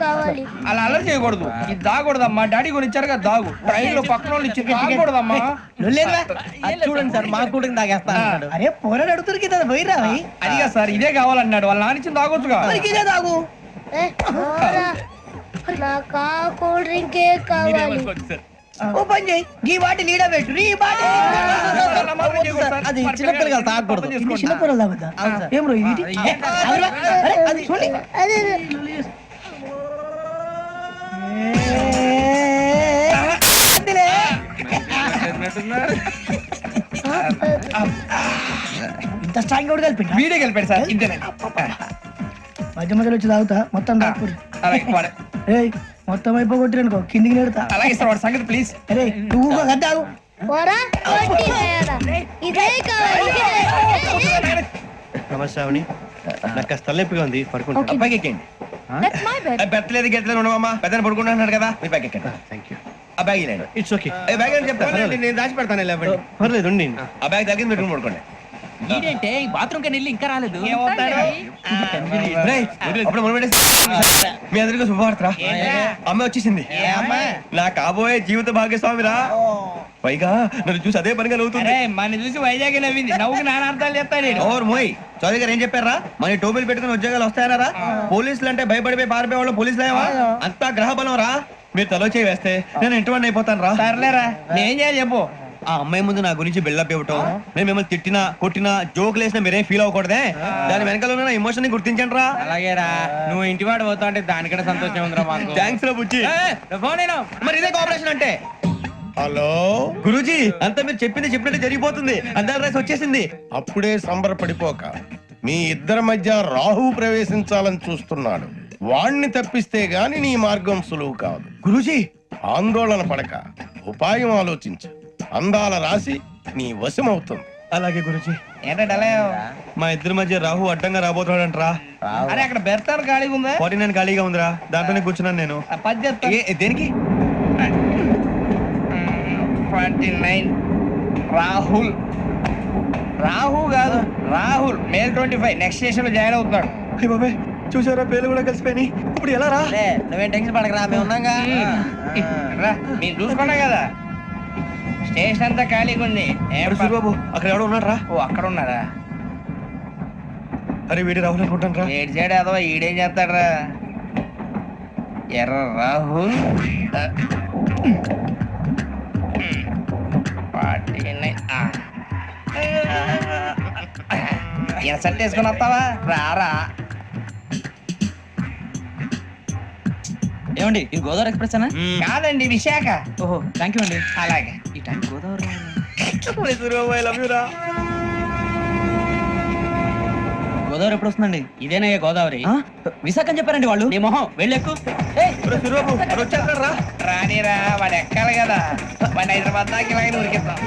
కావాలి. అలా అల్లరి చేయకూడదు. ఇది దాగకూడదమ్మా. డాడీ కొని ఇచ్చారు కదా దాగు. ట్రైన్ లో పక్కన వాళ్ళు ఇచ్చి దాగకూడదమ్మా. చూడండి సార్ మా కూడా తాగేస్తా. అరే పోరాడు అడుగుతారు కదా పోయిరా అదిగా సార్ ఇదే కావాలన్నాడు. వాళ్ళ నాన్న ఇచ్చింది తాగొచ్చుగా. ఇదే తాగు. నాకు ఆ కూల్ డ్రింకే కావాలి. ఓ పని చేయి ఈ బాటి లీడ పెట్టు ఈ బాటి అది చిన్నపిల్లలు తాగకూడదు. చిన్నపిల్లలు తాగుతా ఏం రో ఇది అది చూడండి అదే ఇంత స్ట్రాంగ్ కూడా కలిపి వీడే గెలిపాడు సార్. ఇంతేనే. మధ్య మధ్యలో వచ్చి తాగుతా మొత్తం తాగు. ఏయ్ మొత్తం అయిపోగొట్టిరనుకో కిందికి నేడుతా. అలాగే సార్ వాడు సంగతి ప్లీజ్. అరే నువ్వు కద్దాగు పోరా ఇదే కావాలి. నమస్తే అవని, నాకు కాస్త తలెప్పిగా ఉంది, పడుకుంటా. అబ్బాయికి ఎక్కండి. పెట్టలేదు గెట్టలేదు ఉండవమ్మా. పెద్దని పడుకుంటున్నాడు కదా మీ బ్యాగ్ ఎక్కండి. Thank you. ఆ బ్యాగ్ ఇలాండి. It's okay. బ్యాగ్ అని చెప్తాను నేను దాచి పెడతాను. పర్లేదు ఉండి. ఆ బ్యాగ్ తగ్గింది పెట్టుకుని పడుకోండి. ఏంటంటే బాత్రూమ్ కని వెళ్ళి ఇంకా రాలేదు. అప్పుడు మీ అందరికీ శుభవార్తరా. అమ్మ వచ్చేసింది. నా కాబోయే జీవిత భాగ్యస్వామిరా. పైగా నన్ను చూసి అదే పనిగా నవ్వుతుంది. మన చూసి వైజాగ్ నవ్వింది. నవ్వుకి నాన్న అర్థాలు చెప్తాడు. ఓర్ మోయ్ చౌదరి గారు ఏం చెప్పారా? మన టోబీలు పెట్టుకుని ఉద్యోగాలు వస్తాయనరా? పోలీసులు అంటే భయపడిపోయి పారిపోయే వాళ్ళు పోలీసులేవా? అంతా గ్రహ బలం రా. మీరు తలో చేయి వేస్తే నేను ఇంటివాడిని అయిపోతాను రా. సర్లేరా నేం చేయాలి చెప్పు. ఆ అమ్మాయి ముందు నా గురించి బిల్డప్ ఇవ్వటం, నేను మిమ్మల్ని తిట్టినా కొట్టినా జోకులు వేసినా మీరేం ఫీల్ అవ్వకూడదే. దాని వెనకాల ఉన్న ఎమోషన్ ని గుర్తించండి రా. అలాగేరా నువ్వు ఇంటి వాడు పోతా అంటే దానికంటే సంతోషం ఉందిరా మాకు. థ్యాంక్స్ రా బుజ్జి. ఫోన్ అయినా మరి ఇదే కోఆపరేషన్ అంటే. హలో గురూజీ అంతా మీరు చెప్పింది చెప్పినట్టు జరిగిపోతుంది. అందాల రైస్ వచ్చేసింది. అప్పుడే సంబరపడిపోక మీ ఇద్దరి మధ్య రాహు ప్రవేశించాలని చూస్తున్నాడు. వాణ్ణి తప్పిస్తే గాని నీ మార్గం సులువు కాదు. గురూజీ ఆందోళన పడక ఉపాయం ఆలోచించు. అందాల రాశి నీ వశమవుతుంది. అలాగే గురూజీ. ఏంటంటే మా ఇద్దరి మధ్య రాహు అడ్డంగా రాబోతున్నాడంట్రా. అరే అక్కడ బెర్తాను ఖాళీగా ఉందా? 49 ఖాళీగా ఉందిరా. దాంట్లోనే కూర్చున్నాను నేను. దేనికి? 49 రాహుల్. రాహు కాదు రాహుల్. మే 25 నెక్స్ట్ స్టేషన్ లో జాయిన్ అవుతున్నాడు. అయ్య బాబాయ్ చూసారా పేర్లు కూడా కలిసిపోయినాయి. ఇప్పుడు ఎలా రా? నువ్వేం టెన్షన్ పడకరా, మేము ఉన్నాగా. మీరు చూసుకున్నా కదా స్టేషన్ అంతా ఖాళీగా ఉంది. సూరిబాబు అక్కడ ఎవడో ఉన్నాడు రా. ఓ అక్కడ ఉన్నారా? అరే వీడి రాహుల్ అనుకుంటాను రా. ఏడు సైడ్ అదో ఈడేం చేస్తాడరా? ఎర్ర రాహుల్ 49. ఇన్సర్ట్ వేసుకుని వస్తావా? రారా. ఏమండి ఇది గోదావరి ఎక్స్ప్రెస్ అనా? కాదండి విశాఖ. ఓహో థ్యాంక్ యూ అండి. అలాగే ఈ టైం గోదావరి గోదావరి ఎప్పుడు వస్తుందండి? ఇదేనయ్య గోదావరి. విశాఖ అని చెప్పారండి వాళ్ళు. నీ మొహం వెళ్ళెక్కు. సూరిబాబు వాడు వచ్చేస్తాడు రా. రానిరా వాడు ఎక్కాలి కదా. వాడిని హైదరాబాద్ దాకా ఇలాగే ఉరికిద్దాం.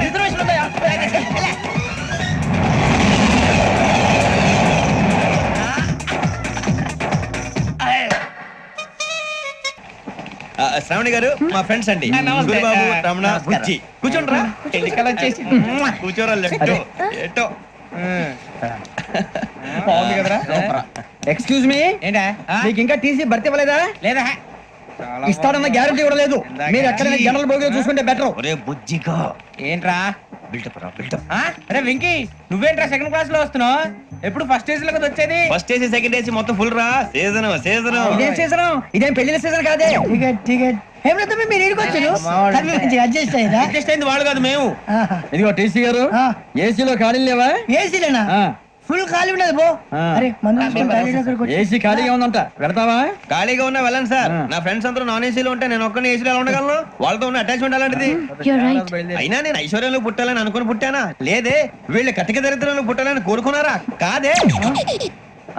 రిజర్వేషన్ ఉన్నాయా? శ్రావణి గారు మా ఫ్రెండ్స్ అండి. సూరిబాబు, రమణ, బుజ్జి. కూర్చోండి రా. ఎన్నికలు వచ్చేసి కూర్చోరా. లెఫ్ట్ ఎటో. బాగుంది కదరా. ఎక్స్క్యూజ్ మీ, ఏంటా? మీకు ఇంకా టీసీ భర్తీ ఇవ్వలేదా? లేదా ఇస్తాడన్న గ్యారంటీ కూడా లేదు. మీరు ఎక్కడైనా జనరల్ బోగిలో చూసుకుంటే బెటర్. ఒరే బుజ్జిగా ఏంట్రా బిల్డప్ రా బిల్డప్. అరే వెంకీ నువ్వేంట్రా సెకండ్ క్లాస్ లో వస్తున్నావు? ఎప్పుడు ఫస్ట్ ఏసీ లో వచ్చేది? ఫస్ట్ ఏసీ సెకండ్ ఏసీ మొత్తం ఫుల్ రా. Season season. ఇదేం సీజన్? ఇదేం పెళ్లిన సీజన్ కాదే. టికెట్ టికెట్ ఏమిటో మీరు ఇడికి వచ్చారు అడ్జస్ట్ అయ్యారా? అడ్జస్ట్ అయింది వాళ్ళు కాదు మేము. ఇదిగో టీసీ గారు ఏసీలో ఖాళీ లేవా? ఏసీలేనా? ఫుల్ ఖాళీ ఉండదు బో. అరే ఏసీ ఖాళీగా ఉందంట, పెడతావా? ఖాళీగా ఉన్నా వెళ్ళండి సార్. నా ఫ్రెండ్స్ అందరూ నాన్ ఏసీలో ఉంటే నేను ఒక్కనే ఏసీలో ఎలా ఉండగలను? వాళ్ళతో ఉన్న అటాచ్మెంట్ అలాంటిది. అయినా నేను ఐశ్వర్యంలో పుట్టాలని అనుకుని పుట్టానా? లేదే. వీళ్ళు కటిక దరిద్రంలో పుట్టాలని కోరుకున్నారా? కాదే.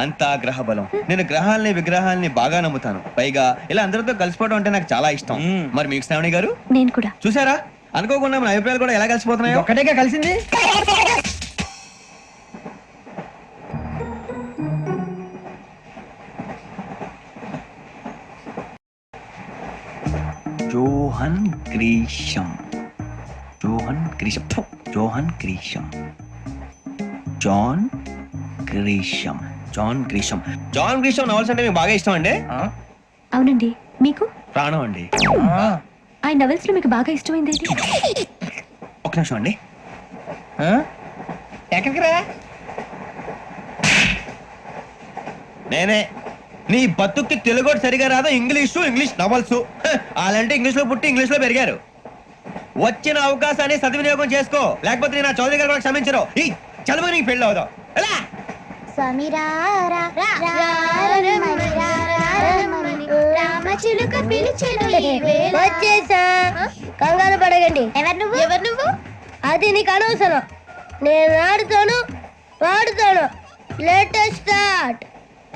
అంతా గ్రహ బలం. నేను గ్రహాలని విగ్రహాలని బాగా నమ్ముతాను. పైగా ఇలా అందరితో కలిసిపోవడం అంటే నాకు చాలా ఇష్టం. మరి మీకు శ్రావణి గారు? నేను కూడా. చూసారా అనుకోకుండా మన అభిప్రాయాలు కూడా ఎలా కలిసిపోతున్నాయి. ఒక్కటేగా కలిసింది. John Grisham. John Grisham. John Grisham. John Grisham. John Grisham novels అంటే మీకు బాగా ఇష్టం అండి? అవునండి. మీకు? ప్రాణం అండి. ఆయన నవెల్స్ లో మీకు బాగా ఇష్టమైంది ఏంటి? ఒక నిమిషం అండి. ఎక్కడికి రా? నేనే. నీ బతుక్కి తెలుగు సరిగా రాదు, ఇంగ్లీష్ నవల్స్. అలాంటి ఇంగ్లీష్ లో పుట్టి ఇంగ్లీష్ లో పెరిగారు. వచ్చిన అవకాశాన్ని సద్వినియోగం చేసుకో, లేకపోతే నేను నా చౌదరి గారు కూడా క్షమించరు. ఈ చదువు నీకు పెళ్ళి అవుదాం. ఎలా? వచ్చేసా, కంగారు పడగండి. ఎవరు నువ్వు? అది నీకు అనవసరం. నేను ఆడుతాను, వాడుతాను. Latest start.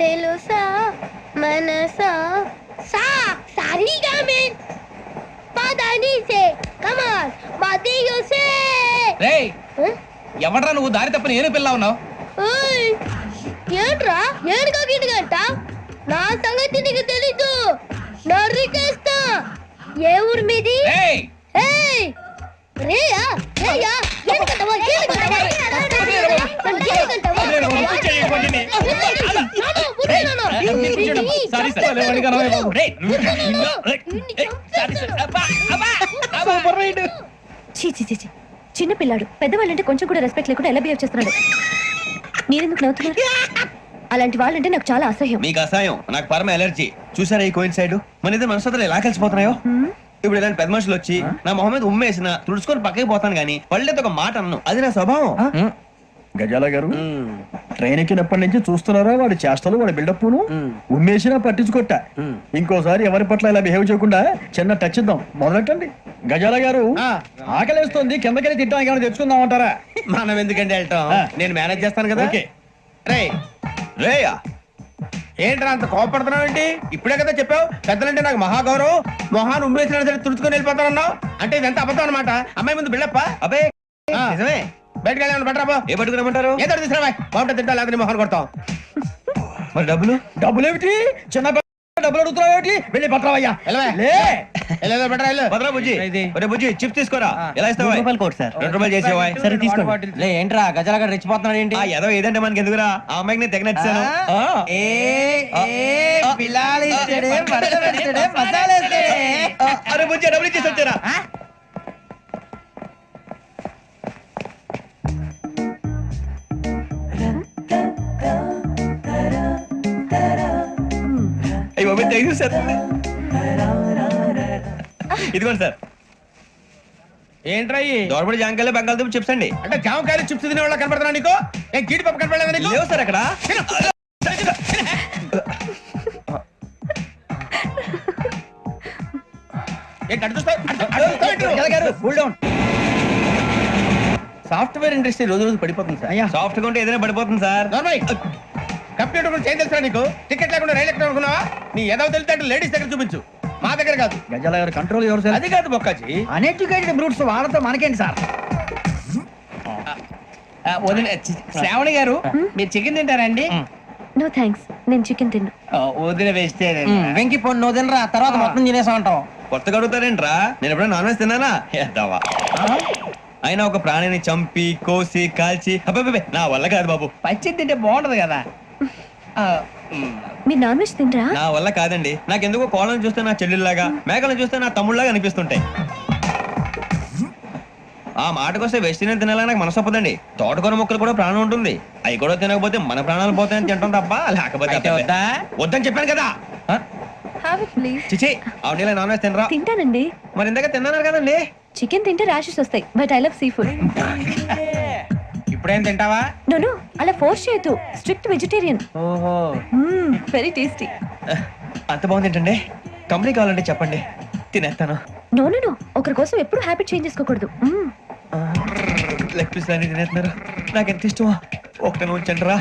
తెలుసా మనసా సా సారీగా మే పదని సే కమాన్ మదియో సే. రేయ్, ఎవడ్రా నువ్వు? దారి తప్ప నేను పిల్ల ఉన్నావు. ఓయ్ ఏంట్రా ఏడుగా గిడుగంట? నా సంగతి నీకు తెలీదు. నరికేస్తా. ఏ ఊరు మీది? రేయ్, ఏయ్ రేయా రేయా ఏడుగంటవా ఏడుగంటవా సారీ సార్. రేయ్, చీ చీ చీ చీ. చిన్న పిల్లాడు. పెద్దవాళ్ళంటే కొంచెం కూడా రెస్పెక్ట్ లేకుండా ఎలా బిహేవ్ చేస్తున్నాడు? మీరెందుకు నవ్వుతున్నారు? అలాంటి వాళ్ళంటే నాకు చాలా అసహ్యం. మీకు అసహాయం, నాకు పరమ ఎలర్జీ. చూసారా ఈ కోయిన్ సైడ్? మన ఇద్దరు మనసులో ఎలా కలిసిపోతున్నాయో. ఇప్పుడు ఇలాంటి పెద్ద మనుషులు వచ్చి నా మొహం మీద ఉమ్మేసిన తుడుచుకొని పక్కకి పోతాను కానీ పళ్ళేతో ఒక మాట అన్ను. అది నా స్వభావం. గజాల గారు ట్రైన్ ఎక్కినప్పటి నుంచి చూస్తున్నారా వాడి చేష్టలు, వాడి బిల్డప్ను. ఉమ్మేసినా పట్టించుకోట. ఇంకోసారి ఎవరి పట్ల ఇలా బిహేవ్ చేయకుండా చిన్న టచ్ ఇద్దాం. మొదలెట్టండి. గజాల గారు ఆకలేస్తోంది, కిందకెళ్ళి తిట్టడానికి ఏమైనా తెచ్చుకుందాం అంటారా? మనం ఎందుకంటే వెళ్తాం, నేను మేనేజ్ చేస్తాను కదా. ఓకే. రేయ్ రేయా, ఏంట్రా అంత కోపడుతున్నావు ఏంటి? ఇప్పుడే కదా చెప్పావు పెద్దలంటే నాకు మహాగౌరవం, మొహాన్ని ఉమ్మేసిన సరే తుడుచుకొని వెళ్ళిపోతానన్నావు. అంటే ఇదంతా అబద్ధం అనమాట. అమ్మాయి ముందు బిళ్ళప్ప. అబ్బే నిజమే. బయటకు వెళ్ళి బట్రాబో. ఏ పట్టుకురమ్మంటారు? ఏదో తీసుకురా. బాగుంటుంది తింటా, లేదా మొహాన్ని కొడతాం. మరి డబ్బులు? డబ్బులు ఏమిటి? చిన్న డబ్బులు అడుగుతున్నావు ఏమిటి? వెళ్ళి పట్టరావయ్యా. బట్రా వెళ్ళు. భద్రా బుజ్జి, ఒరే బుజ్జి చిప్స్ తీసుకోరా. ఎలా ఇస్తావా? ₹2 చేసేవా? సరే తీసుకోండి. లే ఏంట్రా గజలగా రెచ్చిపోతున్నాడు ఏంటి? ఆ ఏదో ఏదంటే మనకి ఎందుకురా, ఆ అమ్మాయికి నేను తెగ నచ్చాను. అరే బుజ్జి డబ్బులు ఇచ్చేసి వచ్చారా? అయ్యో థ్యాంక్ యూ సార్. ఇదిగోండి సార్. ఏంట్రా దోరబడి జాంకాయలు బంగాళదుంప చిప్స్ అండి. అంటే జామకాయలు చిప్స్ తినే వాళ్ళ కనపడుతున్నా నీకు? ఏ గీడి పప్పు కనపడలేదా నీకు? లేవు సార్ అక్కడ. సాఫ్ట్వేర్ ఇండస్ట్రీ రోజు రోజు పడిపోతుంది సార్. సాఫ్ట్ గా ఉంటే ఏదైనా పడిపోతుంది సార్. కంప్యూటర్ గురించి ఏం తెలుసా నీకు? టికెట్ లేకుండా రైలు ఎక్కడ అనుకున్నావా? నీ ఏదో తెలితే అంటే లేడీస్ దగ్గర చూపించు, మా దగ్గర కాదు. గజాల గారు కంట్రోల్ ఎవరు సార్? అది కాదు బొక్కాజీ. అన్ఎడ్యుకేటెడ్ బ్రూట్స్ వాళ్ళతో మనకేంటి సార్? శ్రావణి గారు మీరు చికెన్ తింటారండి? నో థ్యాంక్స్, నేను చికెన్ తిన్నా. వదిన వేస్తే వెంకి పొన్ను నువ్వు తినరా, తర్వాత మొత్తం తినేసా ఉంటాం. కొత్తగా అడుగుతారేంట్రా? నేను ఎప్పుడైనా నాన్ వెజ్ తిన్నానా? ఎద్దావా. అయినా ఒక ప్రాణిని చంపి కోసి కాల్చి అబ్బే నా వల్ల కాదు బాబు. పచ్చి తింటే బాగుంటది కదా. మీరు నాన్ వెజ్ తినరా? నా వల్ల కాదండి. నాకెందుకో కోళ్ళని చూస్తే నా చెల్లెల్లాగా, మేకలను చూస్తే నా తమ్ముళ్ళలాగా అనిపిస్తుంటాయి. ఆ మాటకొస్తే వెజిటేరియన్ తినాలని నాకు మనసు ఒప్పదండి. తోటకూర మొక్కలు కూడా ప్రాణం ఉంటుంది. అవి కూడా తినకపోతే మన ప్రాణాలు పోతాయని తింటాం తప్ప లేకపోతే వద్దని చెప్పాను కదా. Have it, please. చిచి అవునీ నాన్ వెజ్ తినరా? తింటానండి. మరి ఇందాక తిన్నాను కదండి. చికెన్ తింటే ర్యాషెస్ వస్తాయి, but I love sea food. ఇప్పుడేం తింటావా? నో అలా ఫోర్స్ చేయొద్దు. Strict vegetarian. ఓహో, వెరీ టేస్టీ. అంత బాగుంది ఏంటండి? కంపెనీ కావాలంటే చెప్పండి, తినేస్తాను. నో ఒకరి కోసం ఎప్పుడు హ్యాబిట్ చేంజ్ చేసుకోకూడదు. లెగ్ పీస్ అన్ని తినేస్తున్నారు. నాకు ఎంత ఇష్టమా. ఒకటే ఉంచండి రా.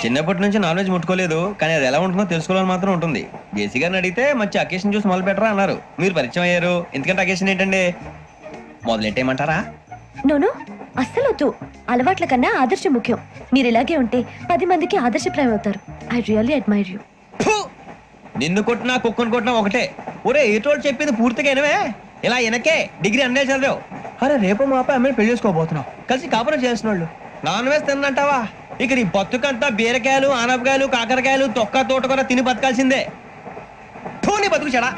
చిన్నప్పటి నుంచి నాన్ వెజ్ ముట్టుకోలేదు, కానీ అది ఎలా ఉంటుందో తెలుసుకోవాలని మాత్రం ఉంటుంది. జేసీ గారిని అడిగితే మంచి అకేషన్ చూసి మొదలు పెట్టరా అన్నారు. మీరు పరిచయం అయ్యారు, ఎందుకంటే అకేషన్ ఏంటండి? మొదలెట్టేయమంటారా? నో అస్సలు వద్దు. అలవాట్ల కన్నా ఆదర్శం ముఖ్యం. మీరు ఇలాగే ఉంటే 10 మందికి ఆదర్శప్రాయం అవుతారు. I really admire you. నిన్ను కొట్టినా కుక్కను కొట్టినా ఒకటే. ఒరే ఏటోళ్ళు చెప్పింది పూర్తిగా వినవే. ఇలా వెనకే డిగ్రీ అన్నే చదివావు. అరే రేపు మా అబ్బాయి అమ్మని పెళ్లి చేసుకోబోతున్నావు కలిసి కాపురం చేసిన వాళ్ళు నాన్ వెజ్ తిన్నంటావా ఇక నీ బతుకంతా బీరకాయలు ఆనపకాయలు కాకరకాయలు తొక్క తోట కూడా తిని బతకాల్సిందే నీ బతుకు చెడా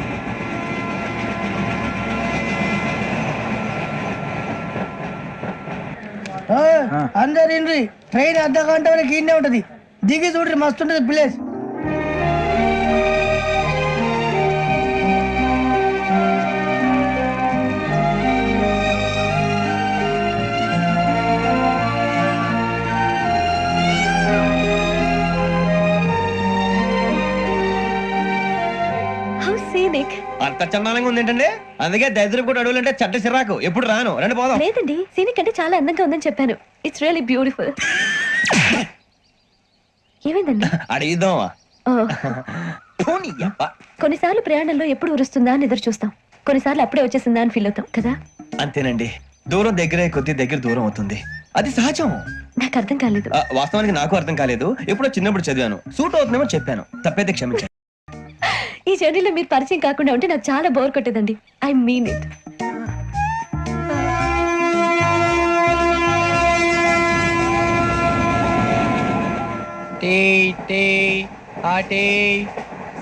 అందరు ఇండ్రి ట్రైన్ అర్ధ గంట వరకు ఇన్నే ఉంటది దిగి చూడ్రి మస్తు ఉంటది ప్లేస్. How scenic. అంత చందానంగా ఉంది ఏంటండి అందుకే దరిద్రం కూడా అడవులంటే చెడ్డ చిరాకు ఎప్పుడు రాను రండి పోదాం లేదండి సీనిక్ అంటే చాలా అందంగా ఉందని చెప్పాను. It's really beautiful. ఏమైందండి? అడిగిద్దామా ఓ, కొన్నిసార్లు ప్రయాణంలో ఎప్పుడు ఉరుస్తుందా అని ఎదురు చూస్తాం, కొన్నిసార్లు అప్పుడే వచ్చేసిందా అని ఫీల్ అవుతాం కదా. అంతేనండి దూరం దగ్గరే కొద్ది దగ్గర దూరం అవుతుంది అది సహజం. నాకు అర్థం కాలేదు. వాస్తవానికి నాకు అర్థం కాలేదు ఎప్పుడో చిన్నప్పుడు చదివాను సూట్ అవుతుందేమో చెప్పాను తప్పైతే క్షమించండి. ఈ జర్నీలో మీరు పరిచయం కాకుండా ఉంటే నాకు చాలా బోర్ కొట్టేదండి. I mean it. Tea tea ఆ టీ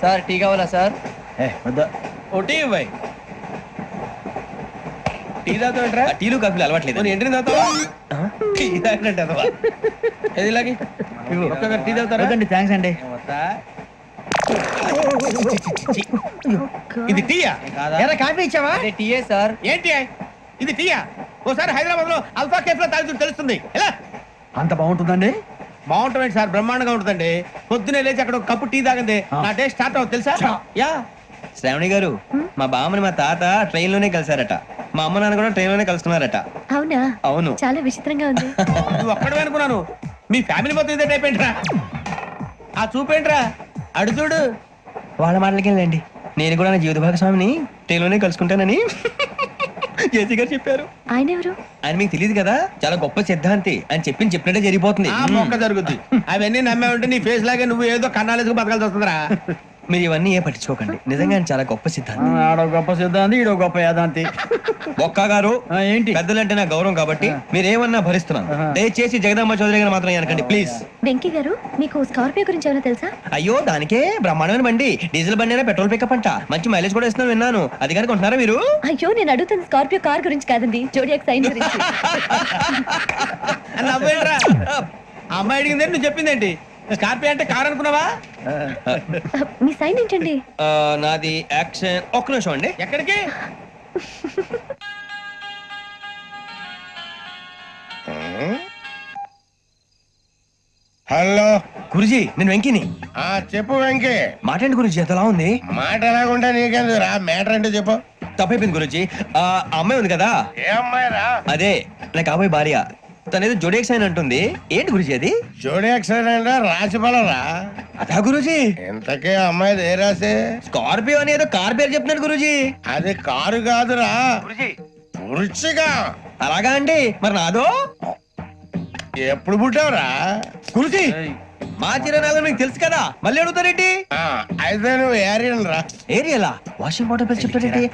సార్ టీ కావాలా సార్? ఒకటి ఇవ్వాయి టీ తాగుతావేంట్రా? టీలు కాఫీలు అలవాట్లేదు ఏంటి తాగుతావా? టీ తాగినట్టు అదవా ఏది ఇలాగి ఒక్కగారు టీ తాగుతారా? థ్యాంక్స్ అండి. ఇది టీయా? ఎరా కాఫీ ఇచ్చావా? టీయే సార్. ఏంటి ఇది టీయా? ఓసారి హైదరాబాద్ లో అల్ఫా కేఫ్ లో తాగుతూ తెలుస్తుంది. ఎలా అంత బాగుంటుందండి? బాగుంటుంది సార్, బ్రహ్మాండంగా ఉంటుందండి. పొద్దునే లేచి అక్కడ ఒక కప్పు టీ తాగండి నా డే స్టార్ట్ అవుతుంది తెలుసా? యా శ్రావణి గారు మా బామ్మని మా తాత ట్రైన్ లోనే కలిసారట మా అమ్మ నాన్న కూడా ట్రైన్ లోనే కలుసుకున్నారట. అవునా? అవును. చాలా విచిత్రంగా ఉంది. నువ్వు ఒక్కడే అనుకున్నాను, మీ ఫ్యామిలీ మొత్తం ఇదే టైప్ ఏంట్రా? ఆ చూపేంట్రా అడు చూడు. వాళ్ళ మాటలకి వెళ్ళండి నేను కూడా నా జీవిత భాగస్వామిని ట్రైన్ లోనే కలుసుకుంటానని జేసీ గారు చెప్పారు. ఆయన ఎవరు? ఆయన మీకు తెలియదు కదా చాలా గొప్ప సిద్ధాంతి అని చెప్పినట్టే జరిగిపోతుంది. ఆ మొక్క జరుగుద్ది. అవన్నీ నమ్మే ఉంటే నీ ఫేస్ లాగే నువ్వు ఏదో కన్నాలేసుకు బతకాల్సి వస్తుందిరా. మీరు ఇవన్నీ ఏ పట్టించుకోకండి నిజంగా ఆయన చాలా గొప్ప సిద్ధాంతి. ఆడో గొప్ప సిద్ధాంతి ఈడో గొప్ప యాదాంతి. ఒక్క గారు ఏంటి? పెద్దలంటే నా గౌరవం కాబట్టి మీరేమన్నా భరిస్తున్నాను. దయచేసి జగదాంబ చౌదరి గారు మాత్రం అనకండి ప్లీజ్. వెంకీ గారు మీకు స్కార్పియో గురించి ఏమైనా తెలుసా? అయ్యో దానికే బ్రహ్మాండమైన బండి డీజిల్ బండి అయినా పెట్రోల్ పికప్ అంట మంచి మైలేజ్ కూడా ఇస్తున్నాను విన్నాను. అది కనుక ఉంటున్నారా మీరు? అయ్యో నేను అడుగుతుంది స్కార్పియో కార్ గురించి కాదండి, జోడియాక్ సైన్ గురించి. నవ్వేంట్రా? ఆ అమ్మాయి అడిగింది నువ్వు చెప్పిందేంటి? స్కార్పియో అంటే కార్ అనుకున్నావా? మీ సైన్ ఏంటండి? నాది యాక్షన్. ఒక్క నిమిషం అండి. ఎక్కడికి? హలో గురుజీ నేను వెంకిని. చెప్పు వెంకీ. మాట్లాడండి గురుజీ ఎంతలా ఉంది? మాట ఎలాగుంటా నీకెందుకు రా, మ్యాటర్ అంటే చెప్పు. తప్పైపోయింది గురుజీ. ఆ అమ్మాయి ఉంది కదా ఏ అమ్మాయి రా? అదే నా కాబోయే భార్య తనేదో జోడేక్ సైన్ అంటుంది. ఏంటి గురుజీ అది? జోడి యాక్సిడెంట్ రాసి రా. అదా గురుజీ? ఇంతకే అమ్మాయి ఏ రాసి? స్కార్పియో అని ఏదో కార్ పేరు చెప్తున్నాడు గురుజీ. అది కారు కాదురా, వృచ్చిగా. అలాగా అండి మరి నాదో? ఎప్పుడు పుట్టావురా? గురుజీ మా చిరనాలు మీకు తెలుసు కదా మళ్ళీ అడుగుతారేంటి? అయితే నువ్వు ఏరియన్ రా. ఏరియలా? వాషింగ్ వాటర్ పేరు చెప్తారేంటి?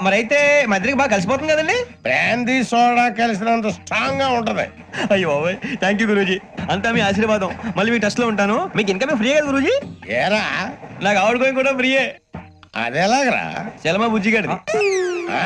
మరైతే మా ఇద్దరికి బాగా కలిసిపోతుంది కదండి. బ్రాందీ సోడా కలిసినంత స్ట్రాంగ్ గా ఉంటది. అయ్యో థ్యాంక్ యూ గురూజీ అంతా మీ ఆశీర్వాదం. మళ్ళీ మీ టచ్ లో ఉంటాను. మీకు ఇన్కమ్ ఫ్రీ కదా గురూజీ? ఏరా నాకు ఆవిడ కూడా ఫ్రీయే. అదెలాగరా? చలమా బుజ్జి గారిది. ఆ?